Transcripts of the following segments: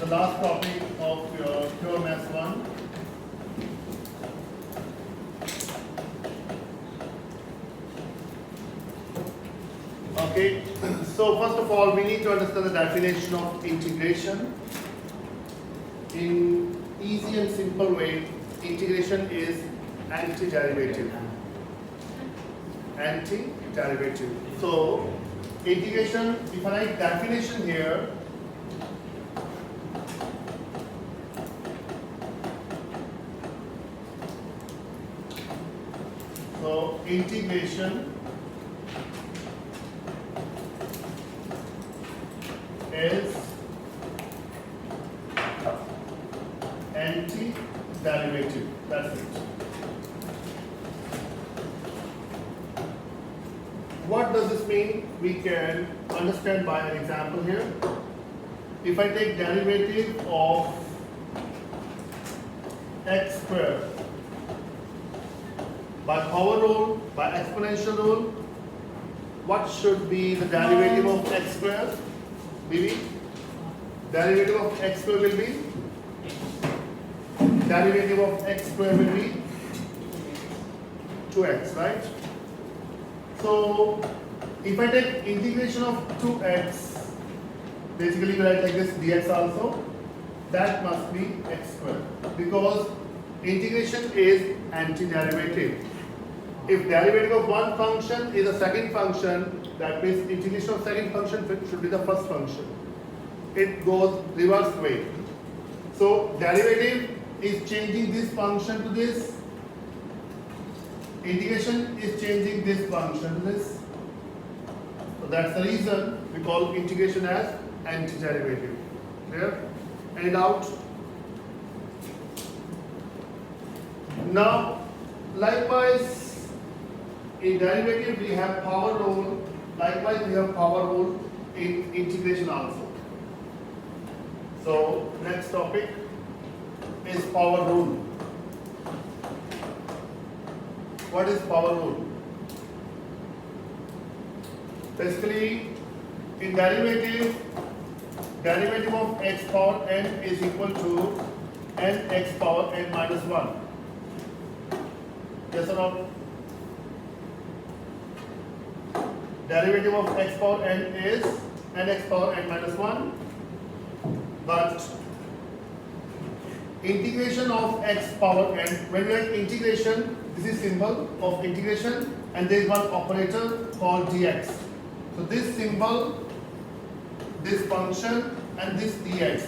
last topic of your pure maths 1. Okay, so first of all, we need to understand the definition of integration. In easy and simple way, integration is antiderivative. Antiderivative. So, integration, if I write definition here, so integration is antiderivative. That's it. What does this mean? We can understand by an example here. If I take derivative of x squared by power rule, by exponential rule, what should be the derivative of x squared? BB? Derivative of x squared will be? Derivative of x squared will be 2x, right? So, if I take integration of 2x, basically we write like this dx also, that must be x squared, because integration is antiderivative. If derivative of one function is a second function, that means integration of second function should be the first function. It goes reverse way. So derivative is changing this function to this. Integration is changing this function to this. So that's the reason we call integration as antiderivative. Clear? Any doubt? Now, likewise, in derivative we have power rule. Likewise, we have power rule in integration also. So, next topic is power rule. What is power rule? Basically, in derivative of x power n is equal to nx power n minus 1. Yes or no? Derivative of x power n is nx power n minus 1, but integration of x power n, when we have integration, this is symbol of integration and there is one operator called dx. So this symbol, this function and this dx.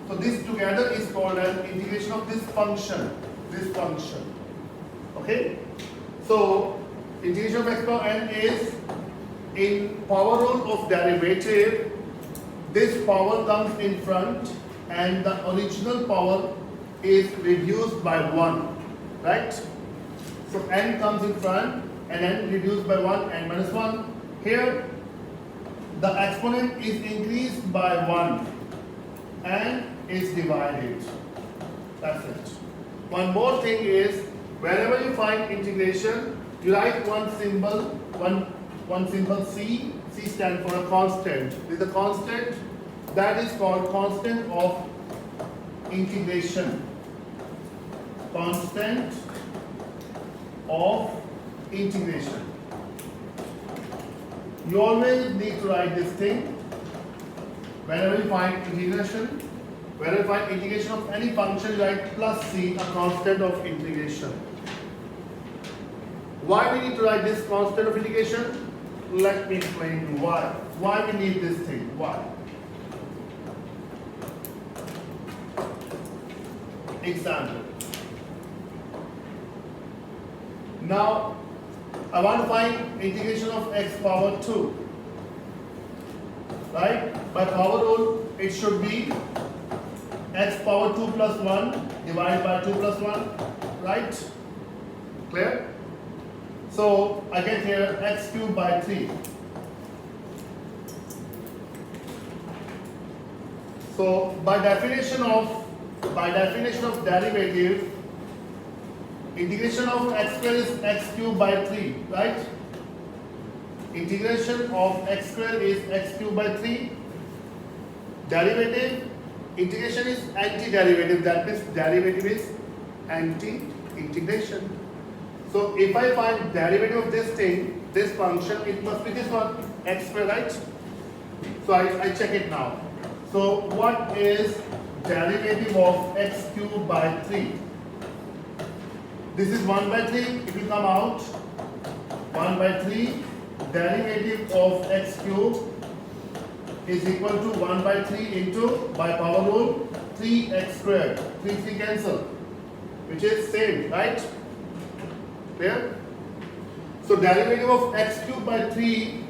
So this together is called as integration of this function. Okay? So integration of x power n is, in power rule of derivative, this power comes in front and the original power is reduced by 1, right? So n comes in front and n reduced by 1, n minus 1. Here the exponent is increased by 1 and is divided. That's it. One more thing is, whenever you find integration, you write one symbol, one symbol C. C stands for a constant. This is a constant that is called constant of integration. Constant of integration. You always need to write this thing. Whenever you find integration, whenever you find integration of any function, you write plus C, a constant of integration. Why we need to write this constant of integration? Let me explain to you why. Why we need this thing? Why? Example. Now, I want to find integration of x power 2. Right? By power rule, it should be x power 2 plus 1 divided by 2 plus 1. Right? Clear? So I get here x cubed by 3. So by definition of derivative, integration of x square is x cubed by 3, right? Integration of x square is x cubed by 3. Derivative Integration is anti-derivative. That means derivative is anti-integration. So if I find derivative of this thing, this function, it must be this one, x square, right? So I check it now. So what is derivative of x cubed by 3? This is 1 by 3, it will come out 1 by 3. Derivative of x cubed is equal to 1 by 3 into, by power rule, 3x squared. 3 cancel, which is same, right? Clear? So derivative of x cubed by 3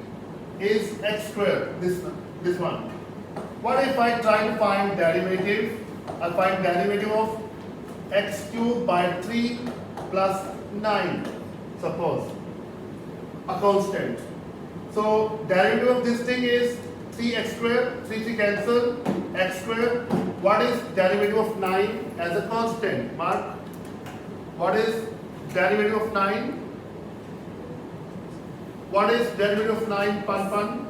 is x squared, this one. What if I try to find derivative? I find derivative of x cubed by 3 plus 9, suppose, a constant. So derivative of this thing is 3x squared, 3 cancel, x squared. What is derivative of 9 as a constant? Mark. What is derivative of 9? What is derivative of 9, Pan?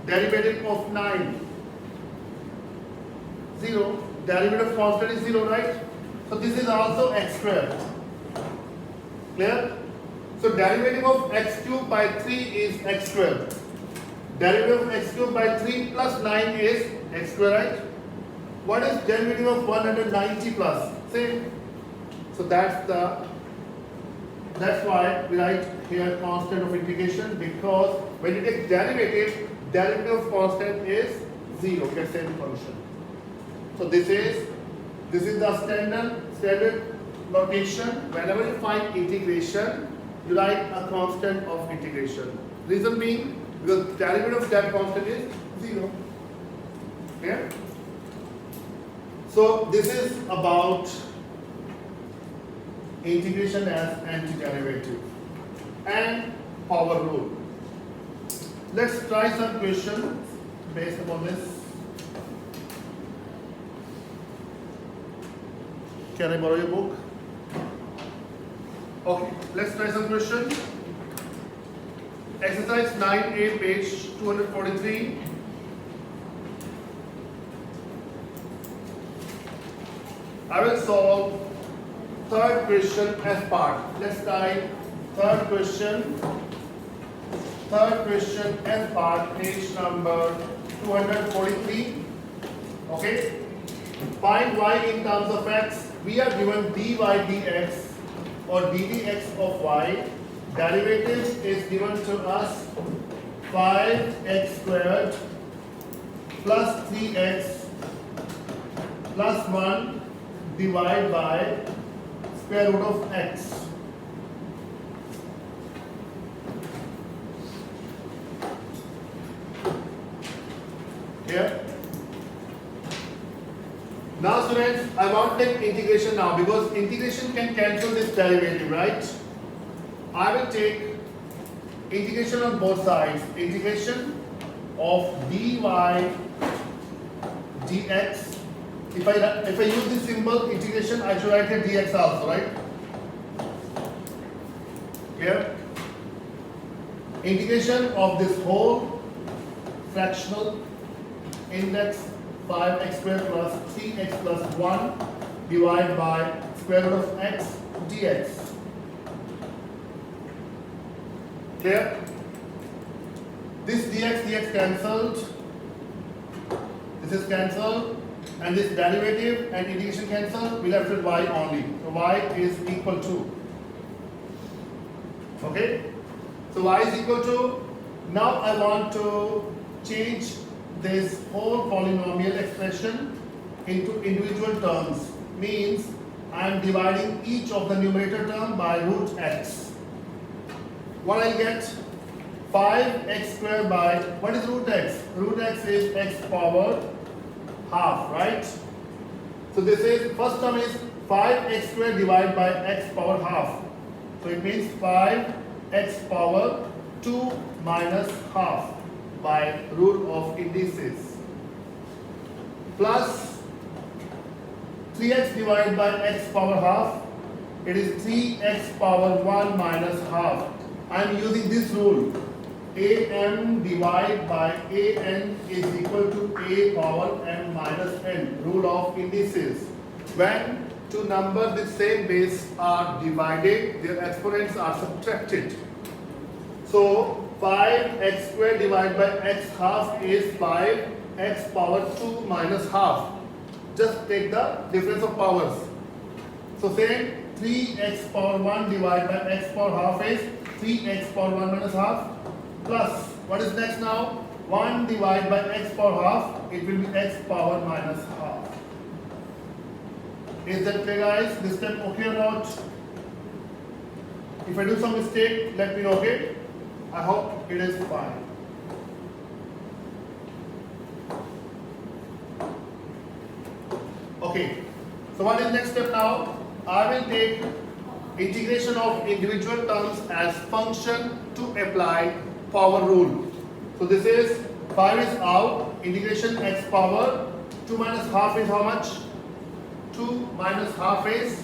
Derivative of 9? 0. Derivative of constant is 0, right? So this is also x squared. Clear? So derivative of x cubed by 3 is x squared. Derivative of x cubed by 3 plus 9 is x squared, right? What is derivative of 190 plus? Same. So that's why we write here constant of integration, because when you take derivative of constant is 0, get same function. So this is the standard notation. Whenever you find integration, you write a constant of integration. Reason being, because derivative of that constant is 0. Okay? So this is about integration as antiderivative and power rule. Let's try some questions based upon this. Can I borrow your book? Okay, let's try some questions. Exercise 9A, page 243. I will solve third question as part. Let's type third question as part, page number 243. Okay. Find y in terms of x. We are given dy dx or ddx of y. Derivative is given to us 5x squared plus 3x plus 1 divided by square root of x. Here. Now students, I want to take integration now, because integration can cancel this derivative, right? I will take integration on both sides. Integration of dy dx. If I use this symbol integration, I should write here dx also, right? Here. Integration of this whole fractional index 5x squared plus 3x plus 1 divided by square root of x dx. Clear? This dx cancelled. This is cancelled. And this derivative and integration cancel, we left with y only. So y is equal to. Okay? So y is equal to. Now I want to change this whole polynomial expression into individual terms. Means I am dividing each of the numerator term by root x. What I get? 5x squared by, what is root x? Root x is x power half, right? So this is, first term is 5x squared divided by x power half. So it means 5x power 2 minus half by rule of indices, plus 3x divided by x power half, it is 3x power 1 minus half. I am using this rule. am divided by an is equal to a power m minus n, rule of indices. When two numbers with same base are divided, their exponents are subtracted. So 5x squared divided by x half is 5x power 2 minus half. Just take the difference of powers. So same 3x power 1 divided by x power half is 3x power 1 minus half, plus what is next now? 1 divided by x power half, it will be x power minus half. Is that clear, guys? This step okay or not? If I do some mistake, let me know, okay? I hope it is fine. Okay, so what is next step now? I will take integration of individual terms as function to apply power rule. So this is 5 is out, integration x power 2 minus half is how much? 2 minus half is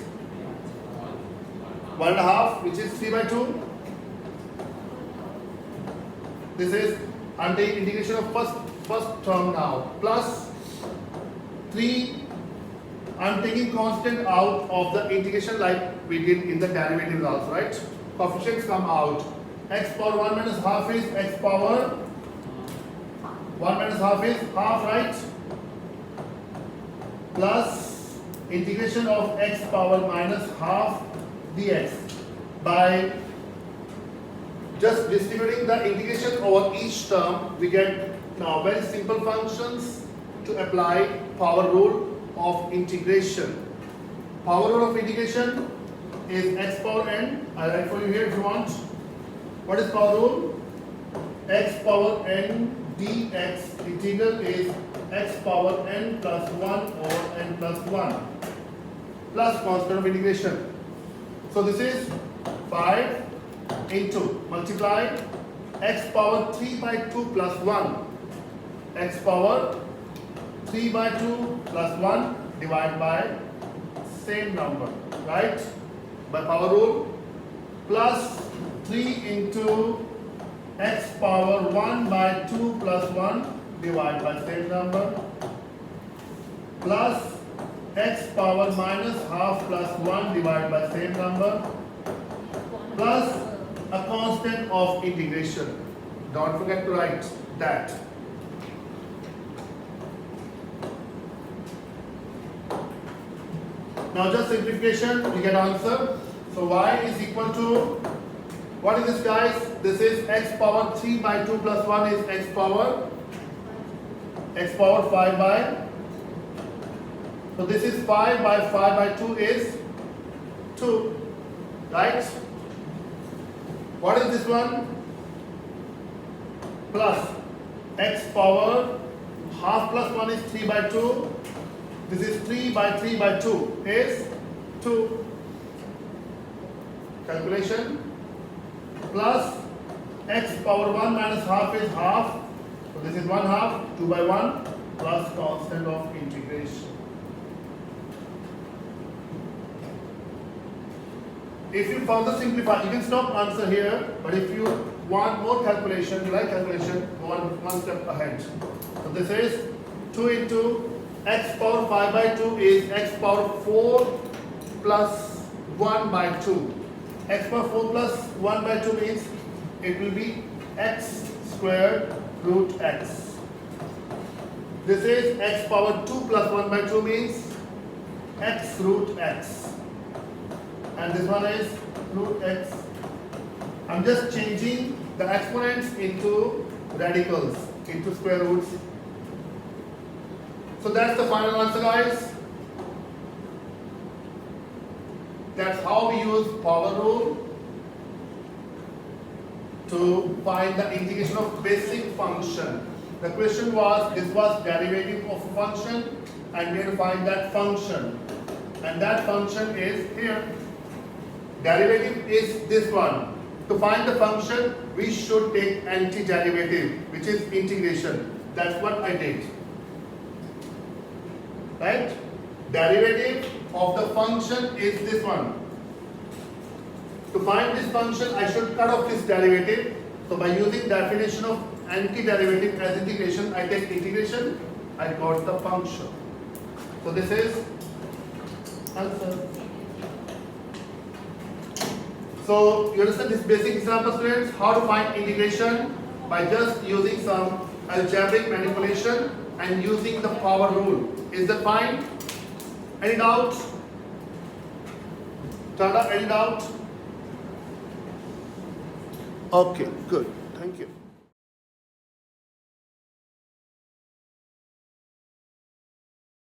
1 and a half, which is 3 by 2. This is, I'm taking integration of first term now, plus 3. I'm taking constant out of the integration like we did in the derivatives also, right? Coefficients come out. X power 1 minus half is x power 1 minus half is half, right? Plus integration of x power minus half dx. By just distributing the integration over each term, we get now very simple functions to apply power rule of integration. Power rule of integration is x power n. I write for you here if you want. What is power rule? X power n dx integral is x power n plus 1 over n plus 1 plus constant of integration. So this is 5 into multiply x power 3 by 2 plus 1, x power 3 by 2 plus 1 divided by same number, right? By power rule, plus 3 into x power 1 by 2 plus 1 divided by same number, plus x power minus half plus 1 divided by same number, plus a constant of integration. Don't forget to write that. Now just simplification, we get answer. So y is equal to, what is this, guys? This is x power 3 by 2 plus 1 is x power 5 by, so this is 5 by 5 by 2 is 2, right? What is this one? Plus x power half plus 1 is 3 by 2. This is 3 by 3 by 2 is 2. Calculation. Plus x power 1 minus half is half. So this is 1 half, 2 by 1 plus constant of integration. If you further simplify, you can stop answer here, but if you want more calculation, you like calculation, go one step ahead. So this is 2 into x power 5 by 2 is x power 4 plus 1 by 2. X power 4 plus 1 by 2 means it will be x squared root x. This is x power 2 plus 1 by 2 means x root x. And this one is root x. I'm just changing the exponents into radicals, into square roots. So that's the final answer, guys. That's how we use power rule to find the integration of basic function. The question was, this was derivative of a function and we have to find that function. And that function is here. Derivative is this one. To find the function, we should take antiderivative, which is integration. That's what I did. Right? Derivative of the function is this one. To find this function, I should cut off this derivative So by using definition of antiderivative as integration, I take integration, I got the function. So this is answer. So you understand this basic example, students, how to find integration by just using some algebraic manipulation and using the power rule. Is that fine? Any doubts? Tada, any doubt? Okay, good.